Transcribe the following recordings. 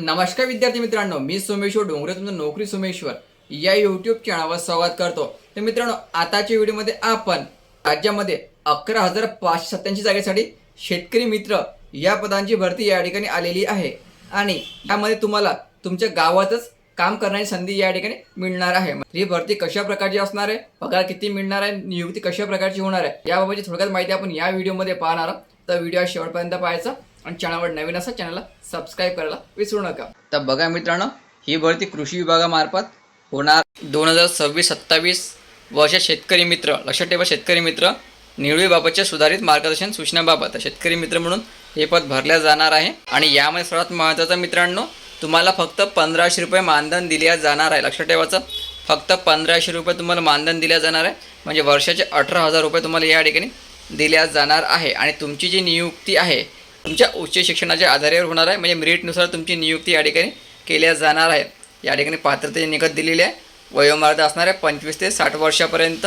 नमस्कार विद्यार्थी मित्रांनो, मी सोमेश्वर डोंगरे तुमचं नोकरी सोमेश्वर या यूट्यूब चॅनलवर स्वागत करतो। तर मित्रांनो, आताच्या व्हिडिओमध्ये आपण राज्यामध्ये 11,587 जागेसाठी शेतकरी मित्र या पदांची भरती या ठिकाणी आलेली आहे आणि यामध्ये तुम्हाला तुमच्या गावातच काम करण्याची संधी या ठिकाणी मिळणार आहे। ही भरती कशा प्रकारची असणार आहे, पगार किती मिळणार आहे, नियुक्ती कशा प्रकारची होणार आहे याबाबतची थोडक्यात माहिती आपण या व्हिडिओमध्ये पाहणार आहोत। तर व्हिडिओ शेवटपर्यंत पाहायचा आणि चॅनलवर नवीन असा चॅनलला सबस्क्राइब करायला विसरू नका। तर बघा मित्रांनो, ही भरती कृषी विभागामार्फत होणार 2026-27 वर्ष शेतकरी मित्र, लक्षात ठेवा शेतकरी मित्र निवडीबाबतच्या सुधारित मार्गदर्शन सूचनाबाबत शेतकरी मित्र म्हणून हे पद भरल्या जाणार आहे। आणि यामध्ये सर्वात महत्त्वाचं मित्रांनो, तुम्हाला फक्त 1500 रुपये मानधन दिले जाणार आहे। लक्षात ठेवायचं, फक्त 1500 रुपये तुम्हाला मानधन दिले जाणार आहे, म्हणजे वर्षाचे 18,000 रुपये तुम्हाला या ठिकाणी दिल्या जाणार आहे। आणि तुमची जी नियुक्ती आहे तुमच्या उच्च शिक्षणाच्या आधारावर होणार आहे, म्हणजे मेरिटनुसार तुमची नियुक्ती या ठिकाणी केल्या जाणार आहे। या ठिकाणी पात्रतेचे निकष दिलेले आहे। वयोमर्यादा असणार आहे 25 ते 60 वर्षापर्यंत।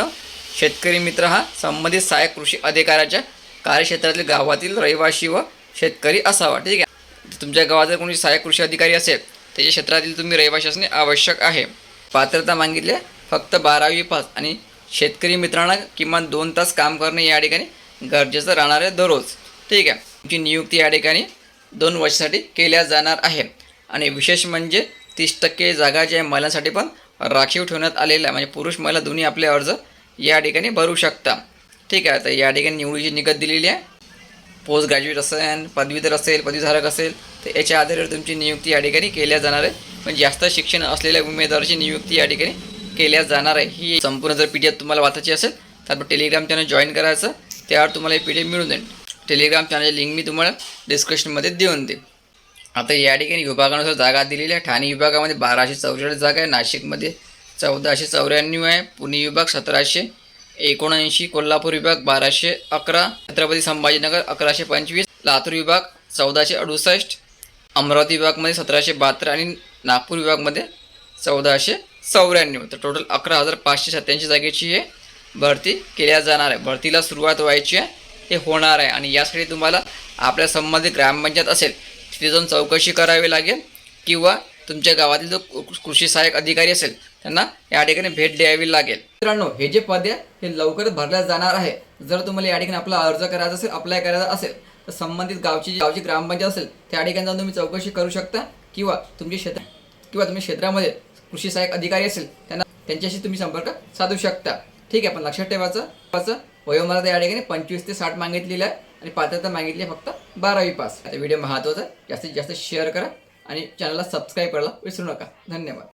शेतकरी मित्र हा संबंधित सहाय्यक कृषी अधिकाऱ्याच्या कार्यक्षेत्रातील गावातील रहिवासी व शेतकरी असावा। ठीक आहे, तुमच्या गावात जर कोणी सहाय्यक कृषी अधिकारी असेल त्याच्या क्षेत्रातील तुम्ही रहिवासी असणे आवश्यक आहे। पात्रता मागितली फक्त 12वी पास आणि शेतकरी मित्रांना किमान 2 तास काम करणे या ठिकाणी गरजेचं राहणार आहे दररोज। ठीक आहे, तुमची नियुक्ती या ठिकाणी 2 वर्षासाठी केल्या जाणार आहे। आणि विशेष म्हणजे 30% जागा ज्या महिलांसाठी पण राखीव ठेवण्यात आलेल्या आहे, म्हणजे पुरुष महिला दोन्ही आपले अर्ज या ठिकाणी भरू शकता। ठीक आहे, तर या ठिकाणी निवडीची निकष दिलेली आहे। पोस्ट ग्रॅज्युएट असेल, पदवीधर असेल, पदवीधारक असेल तर याच्या आधारावर तुमची नियुक्ती या ठिकाणी केल्या जाणार आहे। म्हणजे जास्त शिक्षण असलेल्या उमेदवाराची नियुक्ती या ठिकाणी केल्या जाणार आहे। ही संपूर्ण जर PDF तुम्हाला वाचायची असेल तर आपण टेलिग्राम चॅनल जॉईन करायचं, त्यावर तुम्हाला हे PDF मिळून जाईल। टेलिग्राम चॅनलची लिंक मी तुम्हाला डिस्क्रिप्शनमध्ये देऊन देईन। आता या ठिकाणी विभागानुसार जागा दिलेल्या आहे। ठाणे विभागामध्ये 1244 जागा आहे, नाशिकमध्ये 1494 आहे, पुणे विभाग 1779, कोल्हापूर विभाग 1211, छत्रपती संभाजीनगर 1125, लातूर विभाग 1468, अमरावती विभागमध्ये 1772 आणि नागपूर विभागमध्ये 1494। तर टोटल 11,587 जागेची हे भरती केल्या जाणार आहे। भरतीला सुरुवात व्हायची आहे, हे होणार आहे। आणि यासाठी तुम्हाला आपल्या संबंधित ग्रामपंचायत असेल तिथे जाऊन चौकशी करावी लागेल, किंवा तुमच्या गावातील जो कृषी सहाय्यक अधिकारी असेल त्यांना या ठिकाणी भेट द्यावी लागेल। मित्रांनो, हे जे पद आहे हे लवकरच भरल्या जाणार आहे। जर तुम्हाला या ठिकाणी आपला अर्ज करायचा असेल, अप्लाय करायचा असेल तर संबंधित गावची ग्रामपंचायत असेल त्या ठिकाणी जाऊन तुम्ही चौकशी करू शकता, किंवा तुमच्या क्षेत्रामध्ये कृषी सहाय्यक अधिकारी असेल त्यांच्याशी तुम्ही संपर्क साधू शकता। ठीक आहे, पण लक्षात ठेवायचं वयोमर्यादा या ठिकाणी 25 ते 60 मागितलेली आहे आणि पात्रता मागितली आहे फक्त 12वी पास। आता व्हिडिओ महत्त्वाचा, जास्तीत जास्त शेअर करा आणि चॅनलला सबस्क्राईब करायला विसरू नका। धन्यवाद।